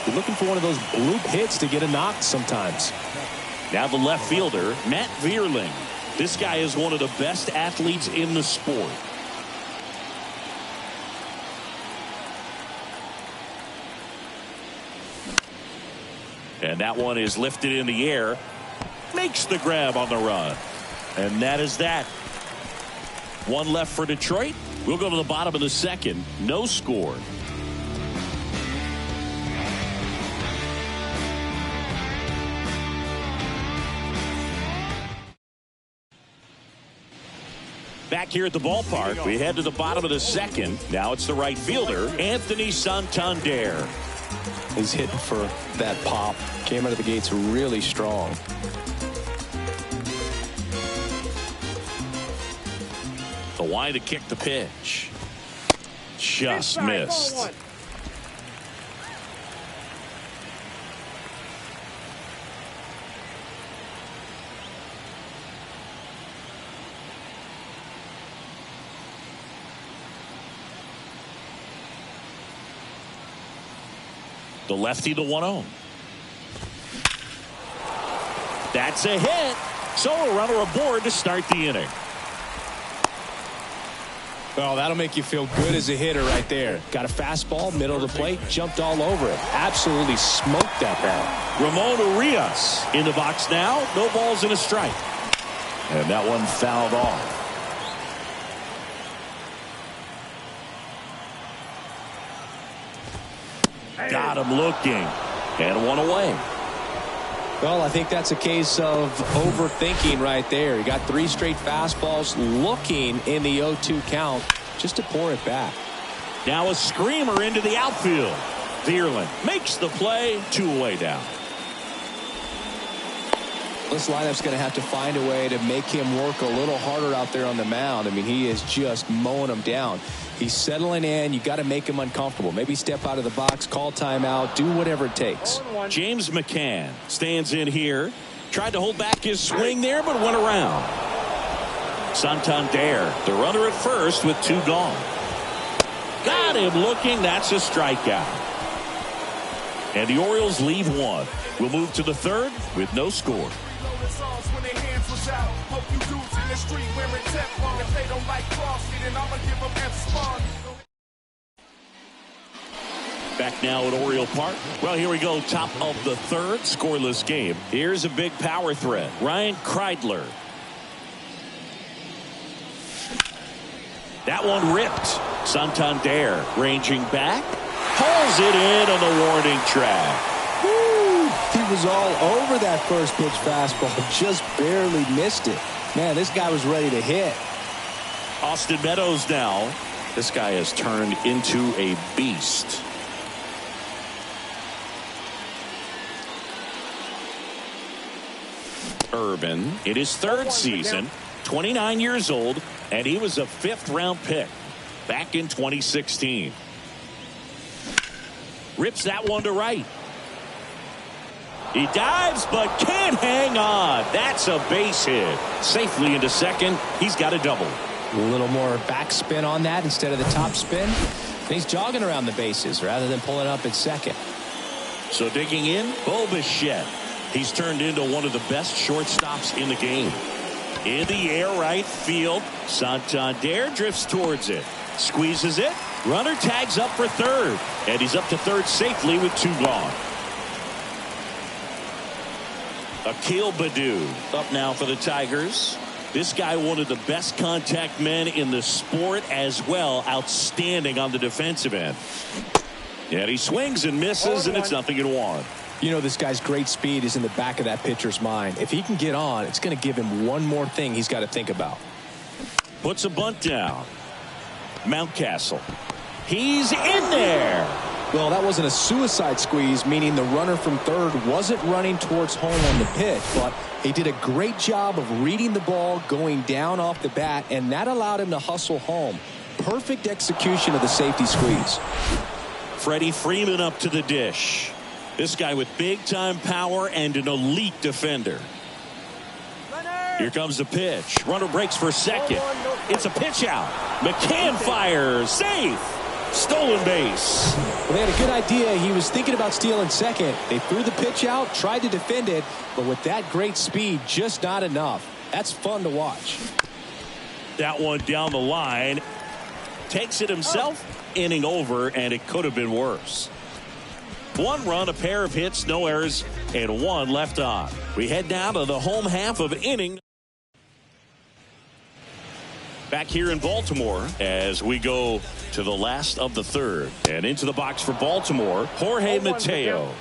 You're looking for one of those bloop hits to get a knock sometimes. Now the left fielder, Matt Vierling. This guy is one of the best athletes in the sport. And that one is lifted in the air. Makes the grab on the run. And that is that. One left for Detroit. We'll go to the bottom of the second. No score. Back here at the ballpark, we head to the bottom of the second. Now it's the right fielder, Anthony Santander. He's hitting for that pop. Came out of the gates really strong. The line to kick the pitch. Just missed. The lefty, the 1-0. That's a hit. So a runner aboard to start the inning. Well, that'll make you feel good as a hitter right there. Got a fastball, middle of the plate, jumped all over it. Absolutely smoked that ball. Ramon Urias in the box now. No balls and a strike. And that one fouled off. Got him looking. And one away. Well, I think that's a case of overthinking right there. He got 3 straight fastballs looking in the 0-2 count just to pour it back. Now a screamer into the outfield. Vierling makes the play. 2 away down. This lineup's going to have to find a way to make him work a little harder out there on the mound. I mean, he is just mowing them down. He's settling in. You got to make him uncomfortable. Maybe step out of the box, call timeout, do whatever it takes. James McCann stands in here. Tried to hold back his swing there, but went around. Santander, the runner at first with 2 gone. Got him looking. That's a strikeout. And the Orioles leave 1. We'll move to the third with no score. Back now at Oriole Park. Well, here we go. Top of the third. Scoreless game. Here's a big power threat. Ryan Kreidler. That one ripped. Santander ranging back. Pulls it in on the warning track. Woo! He was all over that first pitch fastball. Just barely missed it. Man, this guy was ready to hit. Austin Meadows now. This guy has turned into a beast. Urban in his 3rd season, 29 years old, and he was a 5th-round pick back in 2016. Rips that one to right. He dives but can't hang on. That's a base hit. Safely into second. He's got a double. A little more backspin on that instead of the top spin. And he's jogging around the bases rather than pulling up at second. So digging in, Bo Bichette. He's turned into one of the best shortstops in the game. In the air, right field. Santander drifts towards it. Squeezes it. Runner tags up for third. And he's up to third safely with 2 gone. Akil Baddoo up now for the Tigers. This guy, one of the best contact men in the sport as well. Outstanding on the defensive end. And he swings and misses, and it's 0-1. You know, this guy's great speed is in the back of that pitcher's mind. If he can get on, it's going to give him one more thing he's got to think about. Puts a bunt down. Mountcastle. He's in there. Well, that wasn't a suicide squeeze, meaning the runner from third wasn't running towards home on the pitch, but he did a great job of reading the ball, going down off the bat, and that allowed him to hustle home. Perfect execution of the safety squeeze. Freddie Freeman up to the dish. This guy with big-time power and an elite defender. Here comes the pitch. Runner breaks for second. It's a pitch out. McCann fires. Safe. Stolen base. Well, they had a good idea. He was thinking about stealing second. They threw the pitch out, tried to defend it, but with that great speed, just not enough. That's fun to watch. That one down the line. Takes it himself. Inning over, and it could have been worse. 1 run, a pair of hits, no errors, and 1 left on. We head down to the home half of inning. Back here in Baltimore as we go to the last of the third. And into the box for Baltimore, Jorge Mateo.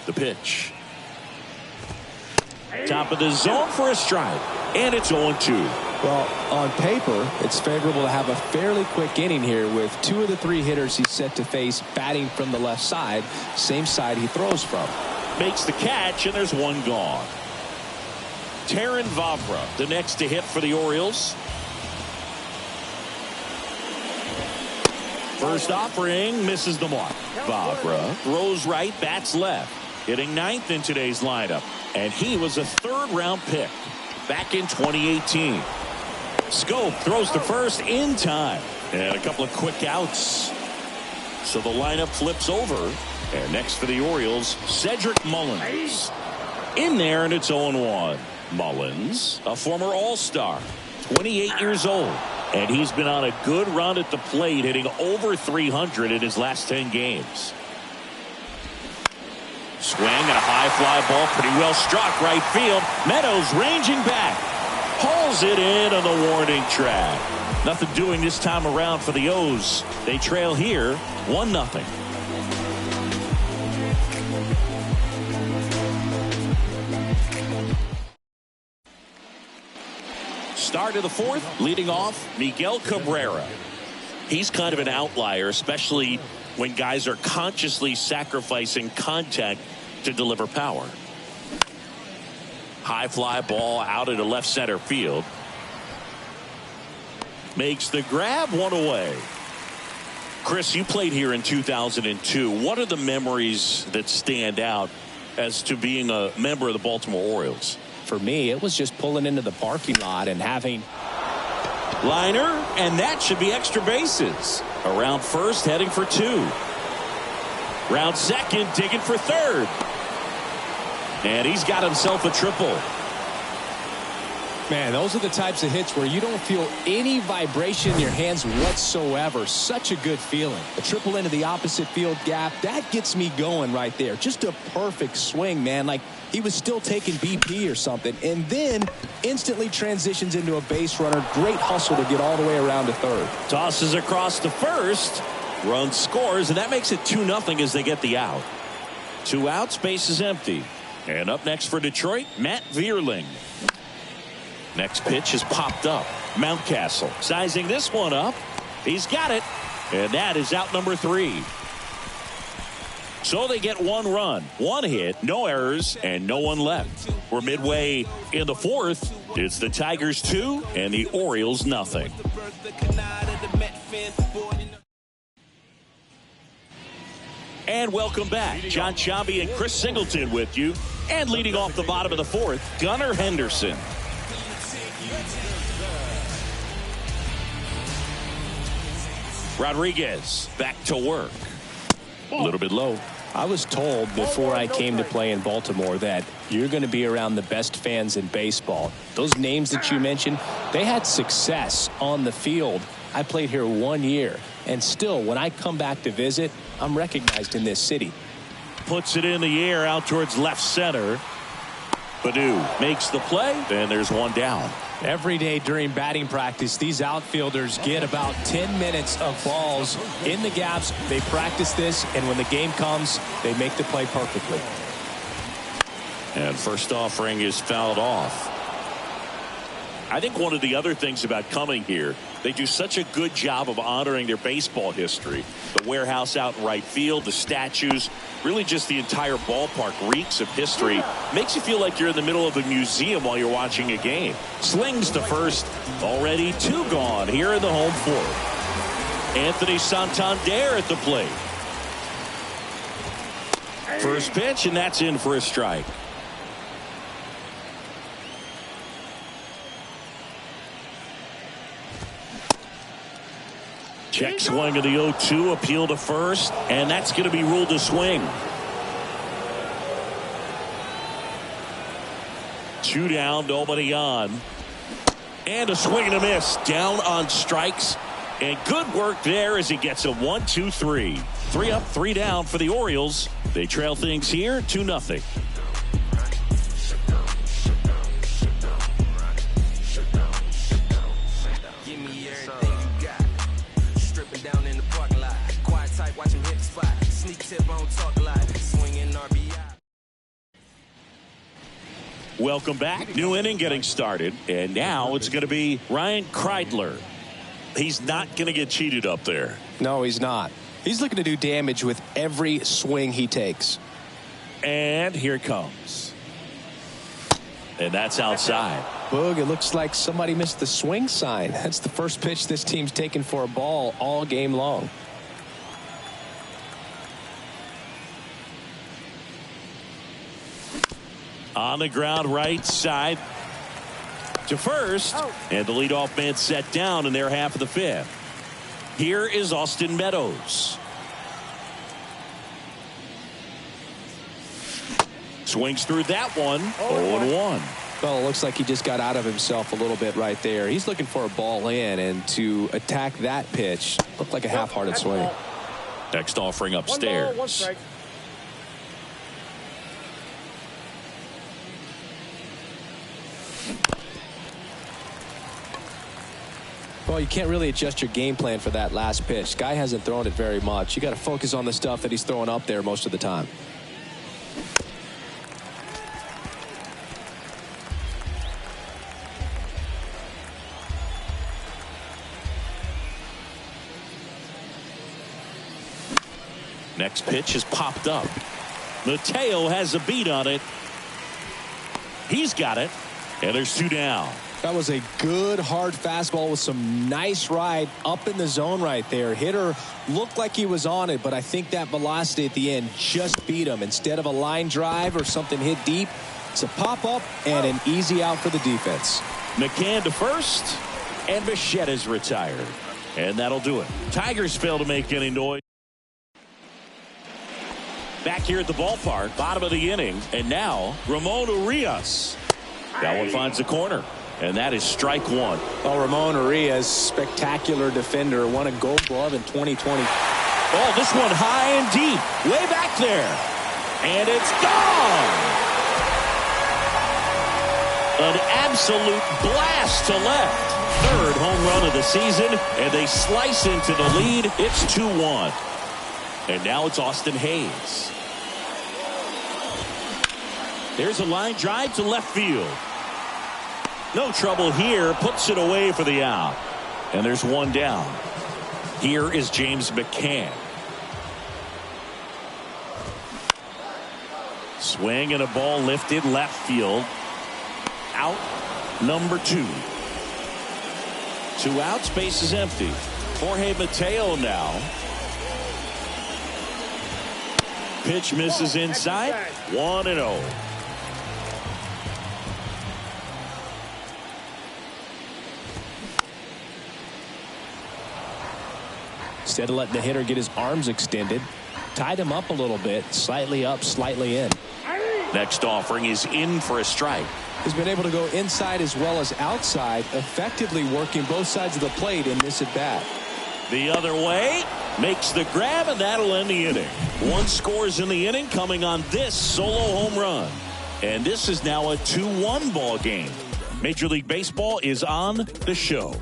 The pitch. Top of the zone for a strike. And it's 0-2. Well, on paper, it's favorable to have a fairly quick inning here with 2 of the 3 hitters he's set to face batting from the left side, same side he throws from. Makes the catch, and there's 1 gone. Terrin Vavra, the next to hit for the Orioles. First offering, misses the mark. Vavra throws right, bats left. Hitting 9th in today's lineup. And he was a 3rd-round pick back in 2018. Scope throws to first in time. And a couple of quick outs. So the lineup flips over. And next for the Orioles, Cedric Mullins. In there, and it's 0-1. Mullins, a former All-Star, 28 years old. And he's been on a good run at the plate, hitting over 300 in his last 10 games. Swing and a high fly ball, pretty well struck right field. Meadows ranging back. Hauls it in on the warning track. Nothing doing this time around for the O's. They trail here 1-0. Start of the 4th, leading off Miguel Cabrera. He's kind of an outlier, especially when guys are consciously sacrificing contact to deliver power. High fly ball out into left center field. Makes the grab, 1 away. Chris, you played here in 2002. What are the memories that stand out as to being a member of the Baltimore Orioles? For me, it was just pulling into the parking lot and having liner, and that should be extra bases. Around first, heading for 2. Round second, digging for 3rd. And he's got himself a triple. Man, those are the types of hits where you don't feel any vibration in your hands whatsoever. Such a good feeling. A triple into the opposite field gap, that gets me going right there. Just a perfect swing, man. Like he was still taking BP or something. And then instantly transitions into a base runner. Great hustle to get all the way around to 3rd. Tosses across to first. Run scores, and that makes it 2-0 as they get the out. 2 outs, base is empty. And up next for Detroit, Matt Vierling. Next pitch is popped up. Mountcastle sizing this one up. He's got it. And that is out number 3. So they get 1 run, 1 hit, no errors, and no one left. We're midway in the 4th. It's the Tigers 2 and the Orioles nothing. And welcome back. John Sciambi and Chris Singleton with you. And leading off the bottom of the 4th, Gunnar Henderson. Rodriguez back to work. A little bit low. I was told before I came to play in Baltimore that you're going to be around the best fans in baseball. Those names that you mentioned, they had success on the field. I played here 1 year, and still, when I come back to visit, I'm recognized in this city. Puts it in the air out towards left center. Badu makes the play, and there's 1 down. Every day during batting practice, these outfielders get about 10 minutes of balls in the gaps. They practice this, and when the game comes, they make the play perfectly. And first offering is fouled off. I think one of the other things about coming here, they do such a good job of honoring their baseball history. The warehouse out in right field, the statues, really just the entire ballpark reeks of history. Makes you feel like you're in the middle of a museum while you're watching a game. Slings to first, already 2 gone here in the home 4th. Anthony Santander at the plate. First pitch, and that's in for a strike. Check swing of the 0-2, appeal to first, and that's going to be ruled a swing. 2 down, nobody on. And a swing and a miss. Down on strikes. And good work there as he gets a 1-2-3. 3 up, 3 down for the Orioles. They trail things here 2-0. Welcome back. New inning getting started. And now it's going to be Ryan Kreidler. He's not going to get cheated up there. No, he's not. He's looking to do damage with every swing he takes. And here it comes. And that's outside. Boog, it looks like somebody missed the swing sign. That's the first pitch this team's taken for a ball all game long. On the ground right side to first. And the leadoff man set down in their half of the 5th. Here is Austin Meadows. Swings through that one. 0-1. Well, it looks like he just got out of himself a little bit right there. He's looking for a ball in, and to attack that pitch looked like a half-hearted swing. Next offering upstairs. 1 ball, 1 strike. Well, you can't really adjust your game plan for that last pitch. Guy hasn't thrown it very much. You got to focus on the stuff that he's throwing up there most of the time. Next pitch is popped up. Mateo has a beat on it. He's got it. And there's 2 down. That was a good hard fastball with some nice ride up in the zone right there. Hitter looked like he was on it, but I think that velocity at the end just beat him. Instead of a line drive or something hit deep, it's a pop up and an easy out for the defense. McCann to first, and Bichette is retired. And that'll do it. Tigers fail to make any noise. Back here at the ballpark, bottom of the inning, and now Ramon Urias. That one finds the corner. And that is strike 1. Well, Ramon Urias, spectacular defender, won a Gold Glove in 2020. Oh, this one high and deep, way back there. And it's gone. An absolute blast to left. 3rd home run of the season, and they slice into the lead. It's 2-1. And now it's Austin Hayes. There's a line drive to left field. No trouble here, puts it away for the out. And there's 1 down. Here is James McCann. Swing and a ball lifted left field. Out number 2. 2 outs, base is empty. Jorge Mateo now. Pitch misses inside. 1-0. Instead of letting the hitter get his arms extended, tied him up a little bit, slightly up, slightly in. Next offering is in for a strike. He's been able to go inside as well as outside, effectively working both sides of the plate in this at bat. The other way, makes the grab, and that'll end the inning. 1 scores in the inning coming on this solo home run. And this is now a 2-1 ball game. Major League Baseball is on the show.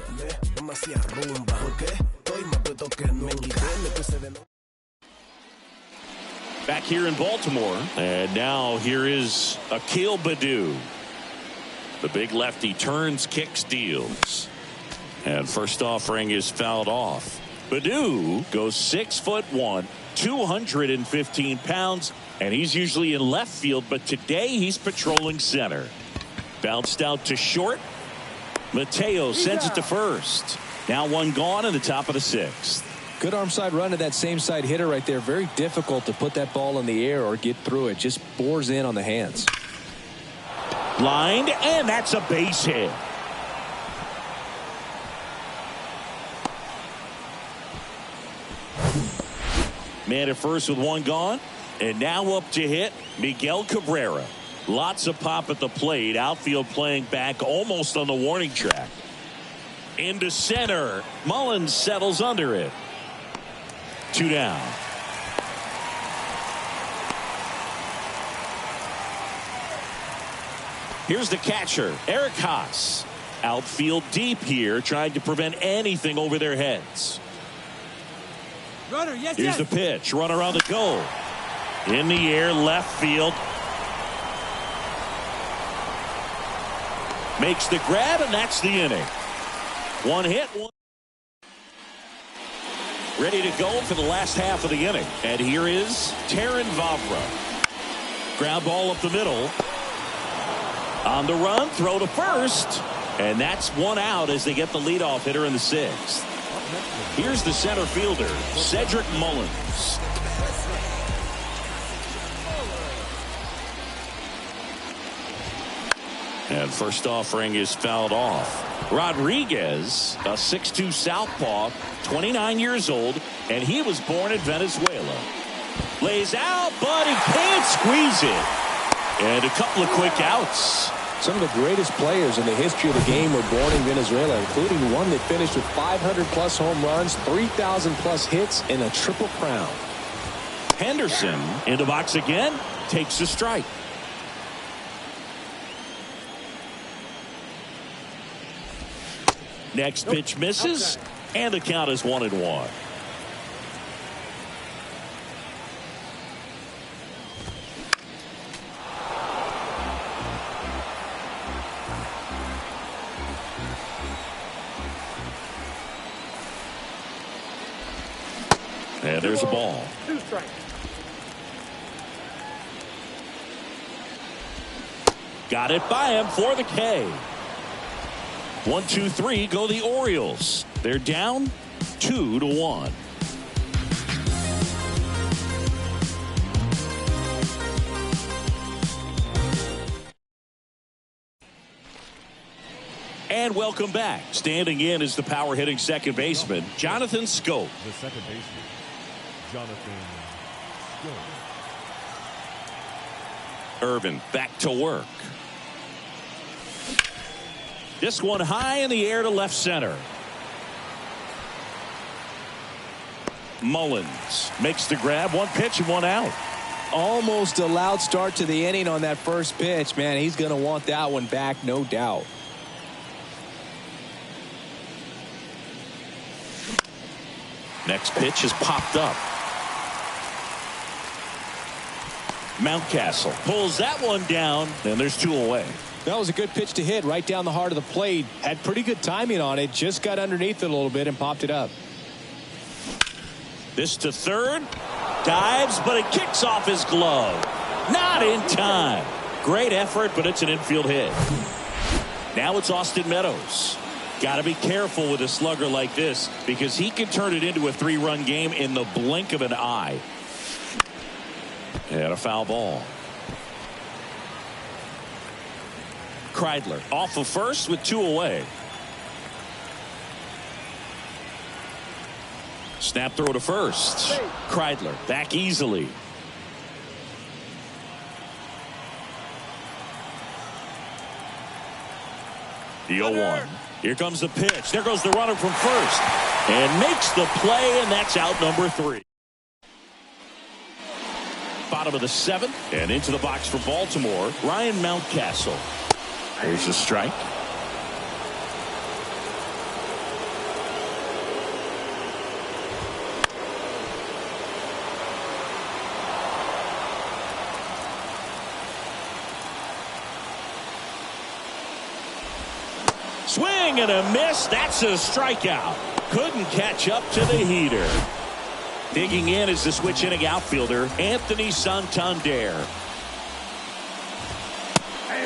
Back here in Baltimore, and now here is Akil Baddoo. The big lefty turns, kicks, deals. And first offering is fouled off. Baddoo goes 6'1", 215 pounds, and he's usually in left field, but today he's patrolling center. Bounced out to short. Mateo sends it to first. Now 1 gone in the top of the 6th. Good arm side run to that same side hitter right there. Very difficult to put that ball in the air or get through it. Just bores in on the hands. Lined, and that's a base hit. Man at first with one gone. And now up to hit Miguel Cabrera. Lots of pop at the plate. Outfield playing back almost on the warning track. Into center. Mullins settles under it. 2 down. Here's the catcher, Eric Haas. Outfield deep here, trying to prevent anything over their heads. Runner, yes, Here's the pitch. Runner on the go. In the air, left field. Makes the grab, and that's the inning. One hit, one. Ready to go for the last half of the inning. And here is Terrin Vavra. Ground ball up the middle. On the run, throw to first. And that's one out as they get the leadoff hitter in the 6th. Here's the center fielder, Cedric Mullins. And first offering is fouled off. Rodriguez, a 6'2 southpaw, 29 years old, and he was born in Venezuela. Lays out, but he can't squeeze it. And a couple of quick outs. Some of the greatest players in the history of the game were born in Venezuela, including one that finished with 500-plus home runs, 3,000-plus hits, and a triple crown. Henderson in the box again, takes a strike. Next pitch misses, and the count is 1-1. And there's a ball. 2 strikes. Got it by him for the K. 1, 2, 3 go the Orioles. They're down 2-1. And welcome back. Standing in is the power hitting second baseman, Jonathan Schoop. The second baseman, Jonathan Schoop. Irvin back to work. This one high in the air to left center. Mullins makes the grab. One pitch and one out. Almost a loud start to the inning on that first pitch. Man, he's going to want that one back, no doubt. Next pitch is popped up. Mountcastle pulls that one down, and there's 2 away. That was a good pitch to hit right down the heart of the plate. Had pretty good timing on it. Just got underneath it a little bit and popped it up. This to third. Dives, but it kicks off his glove. Not in time. Great effort, but it's an infield hit. Now it's Austin Meadows. Got to be careful with a slugger like this because he can turn it into a 3-run game in the blink of an eye. And a foul ball. Kreidler off of first with 2 away. Snap throw to first. Kreidler back easily. The 0-1. Here comes the pitch. There goes the runner from first. And makes the play, and that's out number 3. Bottom of the 7th, and into the box for Baltimore, Ryan Mountcastle. There's a strike. Swing and a miss. That's a strikeout. Couldn't catch up to the heater. Digging in is the switch hitting outfielder, Anthony Santander.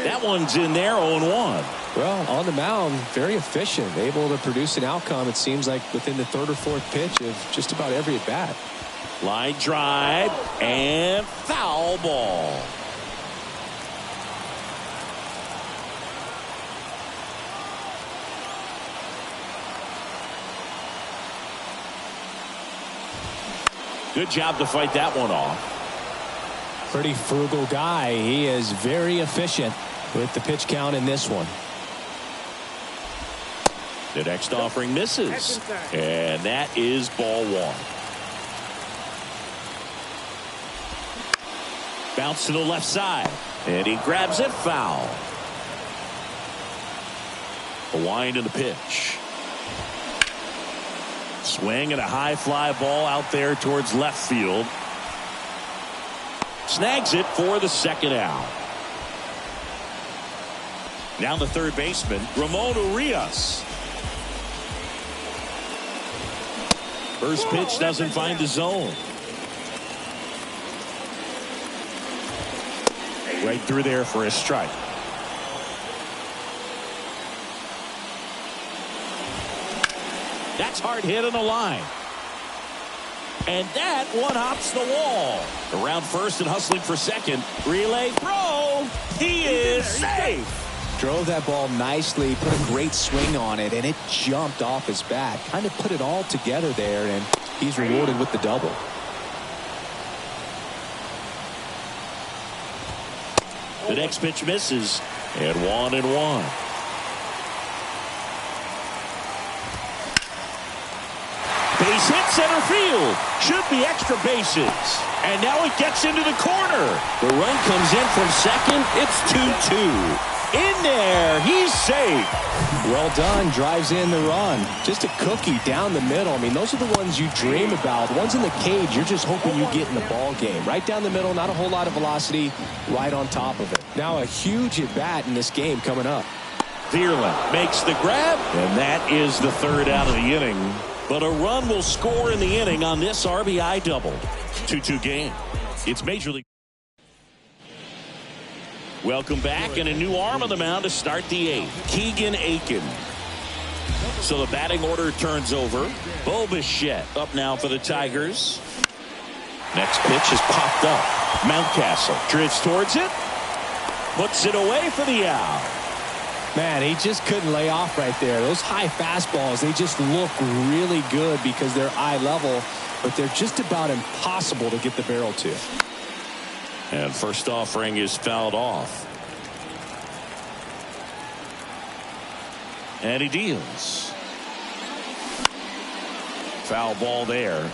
That one's in there, 0-1. Well, on the mound, very efficient, able to produce an outcome, it seems like, within the 3rd or 4th pitch of just about every at-bat. Line drive and foul ball. Good job to fight that one off. Pretty frugal guy. He is very efficient with the pitch count in this one. The next offering misses. And that is ball one. Bounce to the left side. And he grabs it foul. A wind in the pitch. Swing and a high fly ball out there towards left field. Snags it for the second out. Now the third baseman, Ramon Urias. First pitch doesn't find the zone. Right through there for a strike. That's hard hit on the line. And that one hops the wall. Around first and hustling for second. Relay throw. He is safe. Drove that ball nicely, put a great swing on it, and it jumped off his bat. Kind of put it all together there, and he's rewarded with the double. The next pitch misses. And 1-1. Base hit center field. Should be extra bases. And now it gets into the corner. The run comes in from second. It's 2-2. In there. He's safe. Well done. Drives in the run. Just a cookie down the middle. I mean, those are the ones you dream about. The ones in the cage, you're just hoping you get in the ball game. Right down the middle, not a whole lot of velocity, right on top of it. Now a huge at-bat in this game coming up. Vierland makes the grab, and that is the third out of the inning. But a run will score in the inning on this RBI double. 2-2 game. It's Major League. Welcome back, and a new arm on the mound to start the eighth. Keegan Aiken. So the batting order turns over. Bo Bichette up now for the Tigers. Next pitch is popped up. Mountcastle drifts towards it. Puts it away for the out. Man, he just couldn't lay off right there. Those high fastballs, they just look really good because they're eye level, but they're just about impossible to get the barrel to. And first offering is fouled off. And he deals. Foul ball there.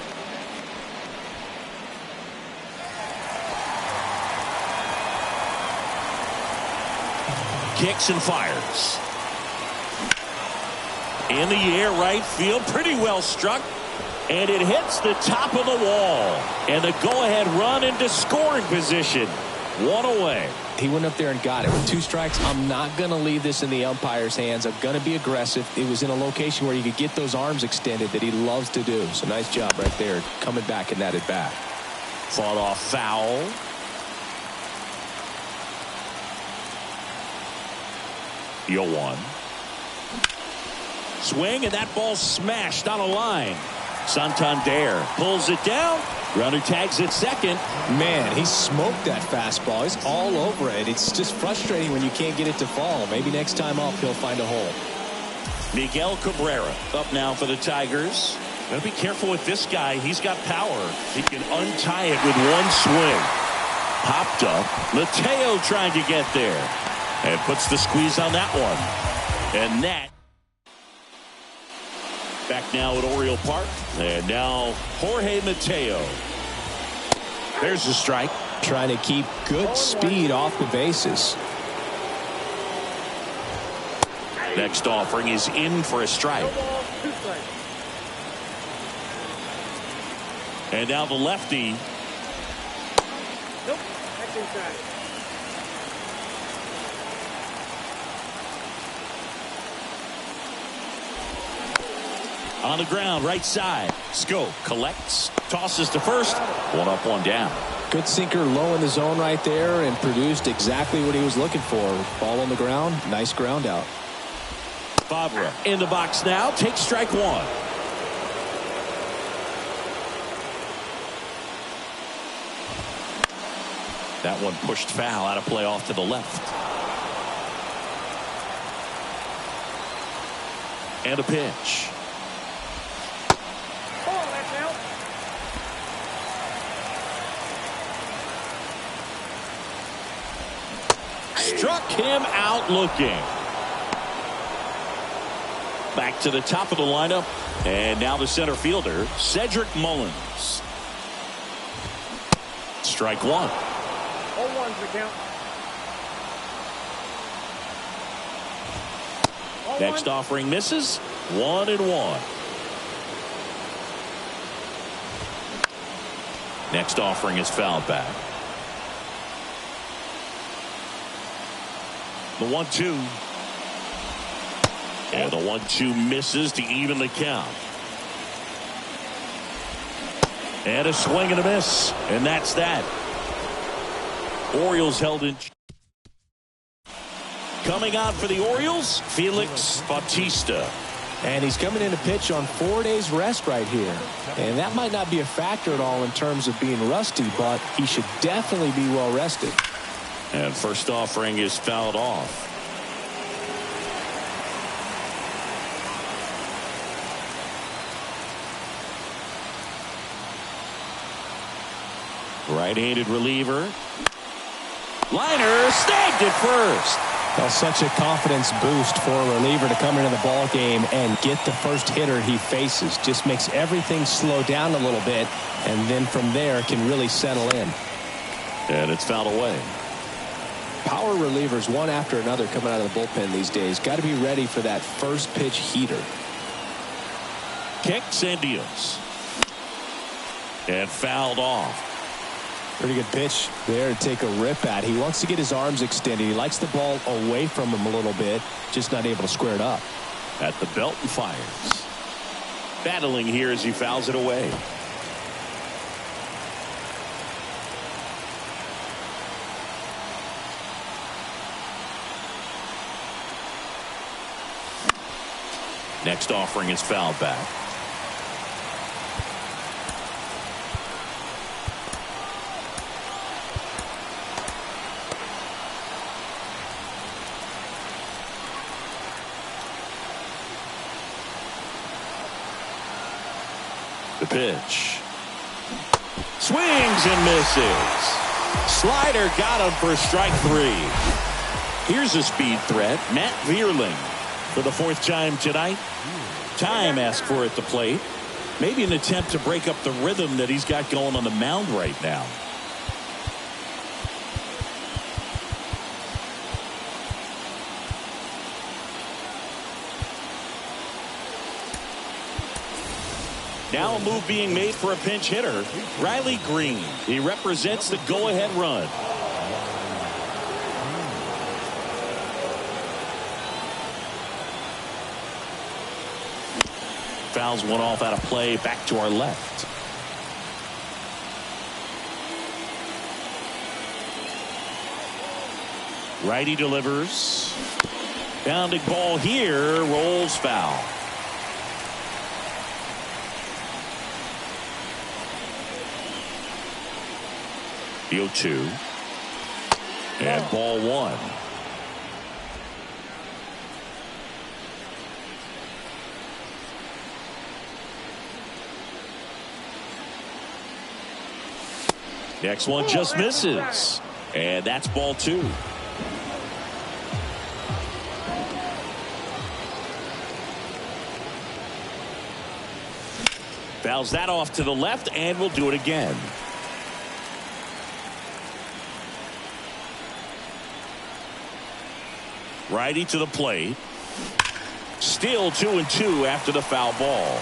Kicks and fires. In the air, right field, pretty well struck. And it hits the top of the wall. And the go-ahead run into scoring position. One away. He went up there and got it. With 2 strikes, I'm not going to leave this in the umpire's hands. I'm going to be aggressive. It was in a location where you could get those arms extended that he loves to do. So nice job right there, coming back in that at-bat. Fought off foul. Yo one. Swing, and that ball smashed on a line. Santander pulls it down. Runner tags at second. Man, he smoked that fastball. He's all over it. It's just frustrating when you can't get it to fall. Maybe next time up he'll find a hole. Miguel Cabrera up now for the Tigers. Gotta be careful with this guy. He's got power. He can untie it with one swing. Popped up. Mateo trying to get there. And puts the squeeze on that one. And that. Back now at Oriole Park. And now Jorge Mateo. There's the strike. Trying to keep good speed off the bases. Next offering is in for a strike. And now the lefty. Nope, that's inside. On the ground, right side. Scope collects, tosses to first. 1 up, 1 down. Good sinker low in the zone right there and produced exactly what he was looking for. Ball on the ground, nice ground out. Favre in the box now, takes strike 1. That one pushed foul, out of play off to the left. And a pitch. Struck him out looking. Back to the top of the lineup. And now the center fielder, Cedric Mullins. Strike one. 0-1's the count. Next offering misses. 1-1. Next offering is fouled back. The 1-2. And the 1-2 misses to even the count. And a swing and a miss. And that's that. Orioles held in. Coming out for the Orioles, Felix Bautista. And he's coming in to pitch on 4 days rest right here. And that might not be a factor at all in terms of being rusty, but he should definitely be well rested. And first offering is fouled off. Right-handed reliever. Liner snagged it first. Well, such a confidence boost for a reliever to come into the ball game and get the first hitter he faces. Just makes everything slow down a little bit, and then from there can really settle in. And it's fouled away. Power relievers one after another coming out of the bullpen these days. Got to be ready for that first pitch heater. Kicks and deals. And fouled off. Pretty good pitch there to take a rip at. He wants to get his arms extended. He likes the ball away from him a little bit, just not able to square it up. At the belt and fires. Battling here as he fouls it away. Next offering is fouled back. The pitch. Swings and misses. Slider got him for strike three. Here's a speed threat, Matt Vierling. For the fourth time tonight. Time asked for at the plate. Maybe an attempt to break up the rhythm that he's got going on the mound right now. Now a move being made for a pinch hitter, Riley Green. He represents the go-ahead run. Fouls one off out of play, back to our left. Righty delivers. Bounding ball here, rolls foul. The 0-2. And ball one. Next one just misses. And that's ball two. Fouls that off to the left, and we'll do it again. Righty to the plate. Still 2-2 after the foul ball.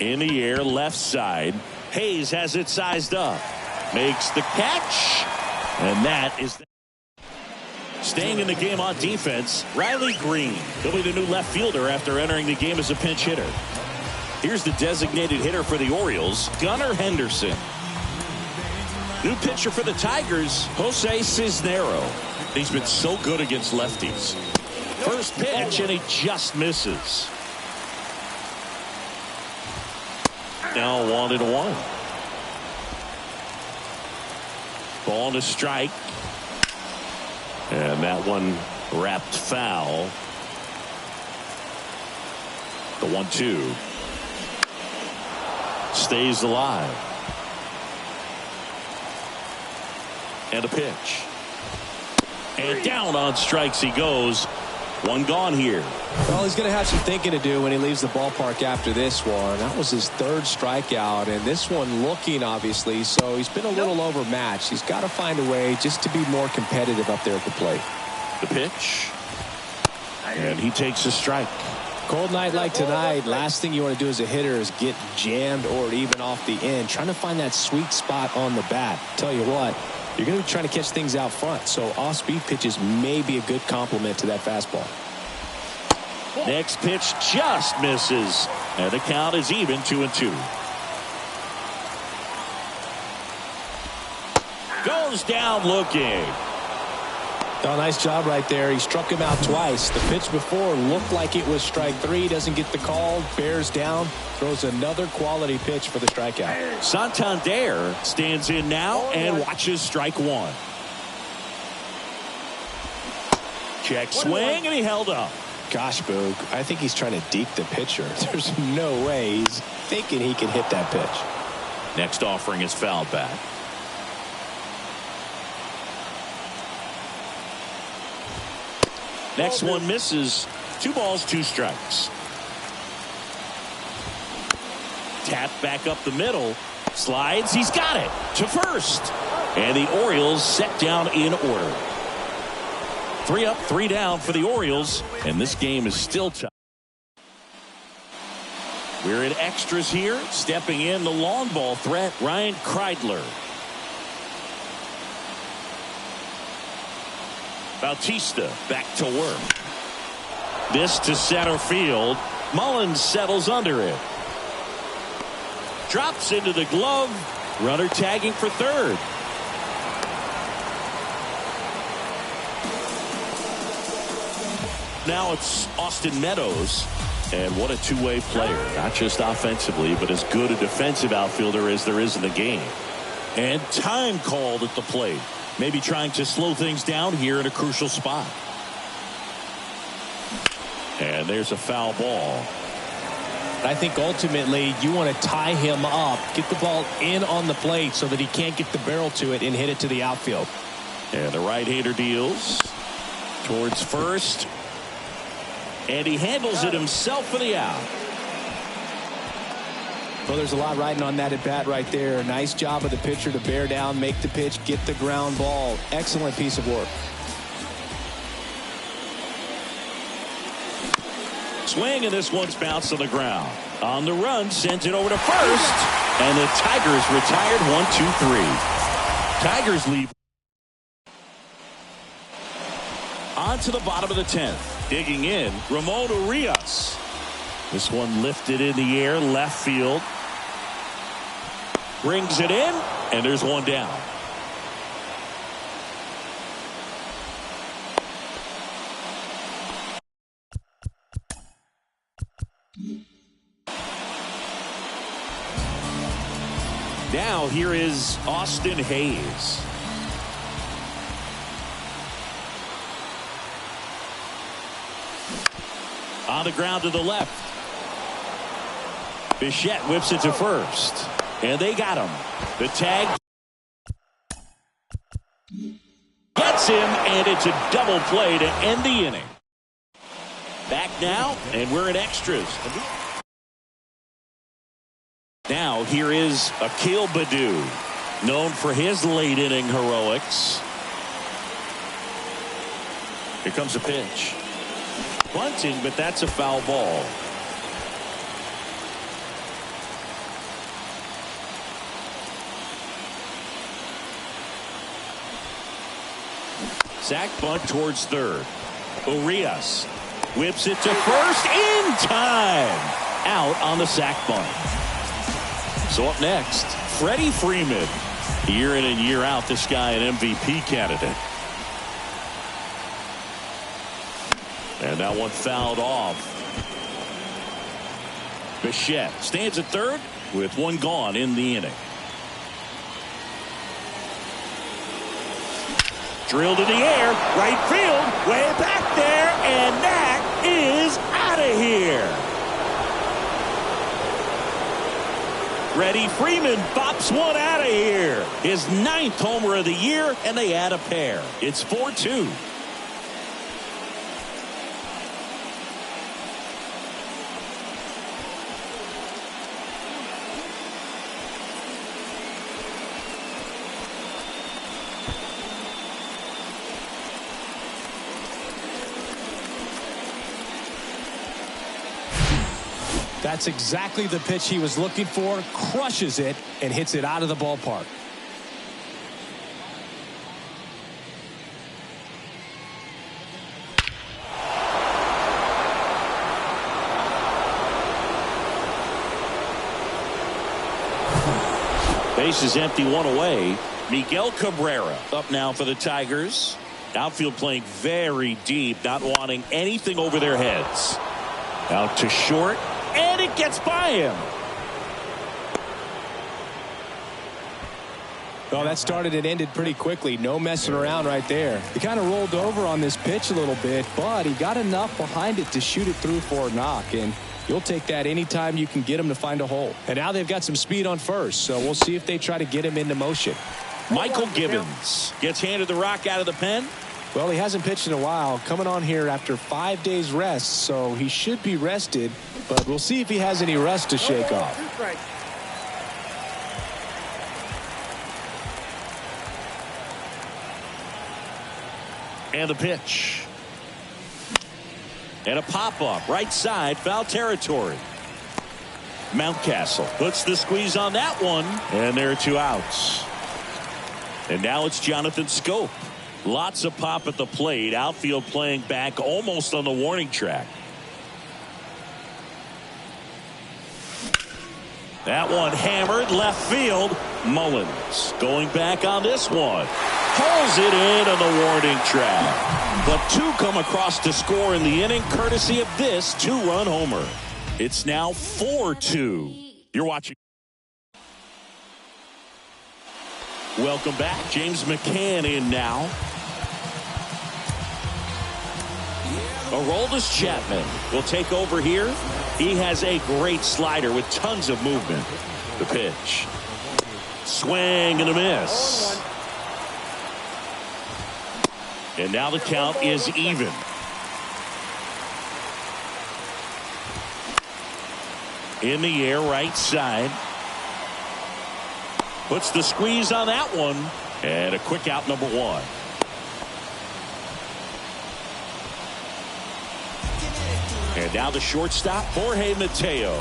In the air, left side. Hayes has it sized up. Makes the catch. And that is staying in the game on defense. Riley Green. He'll be the new left fielder after entering the game as a pinch hitter. Here's the designated hitter for the Orioles, Gunnar Henderson. New pitcher for the Tigers, Jose Cisnero. He's been so good against lefties. First pitch, and he just misses. Now 1-1. Ball and a strike. And that one wrapped foul. The 1-2 stays alive. And a pitch. And down on strikes he goes. One gone here. Well, he's going to have some thinking to do when he leaves the ballpark after this one. That was his third strikeout, and this one looking, obviously, so he's been a little overmatched. He's got to find a way just to be more competitive up there at the plate. The pitch. And he takes a strike. Cold night like tonight, last thing you want to do as a hitter is get jammed or even off the end. Trying to find that sweet spot on the bat. Tell you what, you're going to be trying to catch things out front, so off-speed pitches may be a good complement to that fastball. Next pitch just misses, and the count is even 2-2. Goes down looking. Oh, nice job right there. He struck him out twice. The pitch before looked like it was strike three. Doesn't get the call. Bears down. Throws another quality pitch for the strikeout. Santander stands in now and watches strike one. Check swing, and he held up. Gosh, Boog, I think he's trying to deke the pitcher. There's no way he's thinking he can hit that pitch. Next offering is fouled back. Next one misses. 2 balls, 2 strikes. Tap back up the middle. Slides. He's got it to first. And the Orioles set down in order. 3 up, 3 down for the Orioles. And this game is still tight. We're in extras here. Stepping in the long ball threat, Ryan Kreidler. Bautista back to work. This to center field. Mullins settles under it. Drops into the glove. Runner tagging for third. Now it's Austin Meadows. And what a two-way player. Not just offensively, but as good a defensive outfielder as there is in the game. And time called at the plate. Maybe trying to slow things down here in a crucial spot. And there's a foul ball. I think ultimately you want to tie him up, get the ball in on the plate so that he can't get the barrel to it and hit it to the outfield. And the right-hander deals towards first. And he handles it himself for the out. Well, there's a lot riding on that at bat right there. Nice job of the pitcher to bear down, make the pitch, get the ground ball. Excellent piece of work. Swing, and this one's bounced on the ground. On the run, sends it over to first. And the Tigers retired 1-2-3. Tigers lead. On to the bottom of the 10th. Digging in, Ramon Urias. This one lifted in the air, left field. Brings it in, and there's one down. Now here is Austin Hayes. On the ground to the left. Bichette whips it to first. And they got him. The tag gets him, and it's a double play to end the inning. Back now, and we're in extras. Now here is Akil Baddoo, known for his late inning heroics. Here comes a pitch. Bunting, but that's a foul ball. Sack bunt towards third. Urias whips it to first in time. Out on the sack bunt. So up next, Freddie Freeman. Year in and year out, this guy an MVP candidate. And that one fouled off. Bichette stands at third. with one gone in the inning. Drilled in the air, right field, way back there, and that is out of here. Freddie Freeman bops one out of here. His 9th homer of the year, and they add a pair. It's 4-2. That's exactly the pitch he was looking for. Crushes it and hits it out of the ballpark. Base is empty, one away. Miguel Cabrera up now for the Tigers. Outfield playing very deep, not wanting anything over their heads. Out to short. And it gets by him. Well, that started and ended pretty quickly. No messing around right there. He kind of rolled over on this pitch a little bit, but he got enough behind it to shoot it through for a knock. And you'll take that anytime you can get him to find a hole. And now they've got some speed on first, so we'll see if they try to get him into motion. Michael Gibbons gets handed the rock out of the pen. Well, he hasn't pitched in a while, coming on here after 5 days rest, so he should be rested, but we'll see if he has any rust to shake off. And the pitch. And a pop-up, right side, foul territory. Mountcastle puts the squeeze on that one, and there are 2 outs. And now it's Jonathan Scope. Lots of pop at the plate. Outfield playing back almost on the warning track. That one hammered left field. Mullins going back on this one. Pulls it in on the warning track. But 2 come across to score in the inning courtesy of this 2-run homer. It's now 4-2. You're watching. Welcome back. James McCann in now. Aroldis Chapman will take over here. He has a great slider with tons of movement. The pitch. Swing and a miss. And now the count is even. In the air, right side. Puts the squeeze on that one. And a quick out, number 1. And now the shortstop, Jorge Mateo.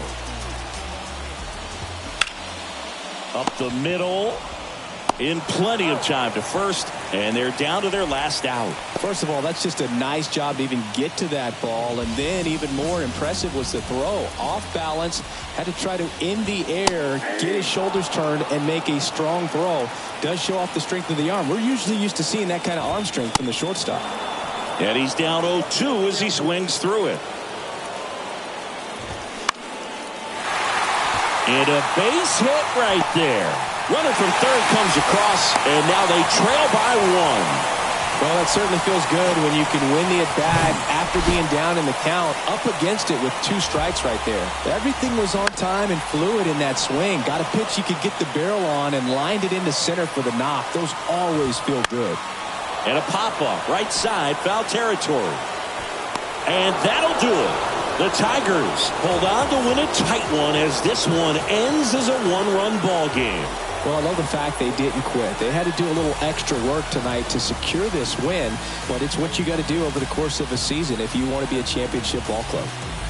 Up the middle. In plenty of time to first. And they're down to their last out. First of all, that's just a nice job to even get to that ball. And then even more impressive was the throw. Off balance. Had to try to, in the air, get his shoulders turned and make a strong throw. Does show off the strength of the arm. We're usually used to seeing that kind of arm strength from the shortstop. And he's down 0-2 as he swings through it. And a base hit right there. Runner from third comes across, and now they trail by 1. Well, that certainly feels good when you can win the at-bat after being down in the count, up against it with 2 strikes right there. Everything was on time and fluid in that swing. Got a pitch you could get the barrel on and lined it into center for the knock. Those always feel good. And a pop-up, right side, foul territory. And that'll do it. The Tigers hold on to win a tight one as this one ends as a 1-run ball game. Well, I love the fact they didn't quit. They had to do a little extra work tonight to secure this win, but it's what you got to do over the course of a season if you want to be a championship ball club.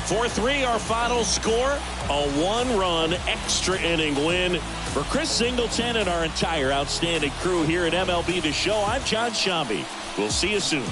4-3 our final score, a 1-run extra inning win. For Chris Singleton and our entire outstanding crew here at MLB The Show, I'm John Shambi. We'll see you soon.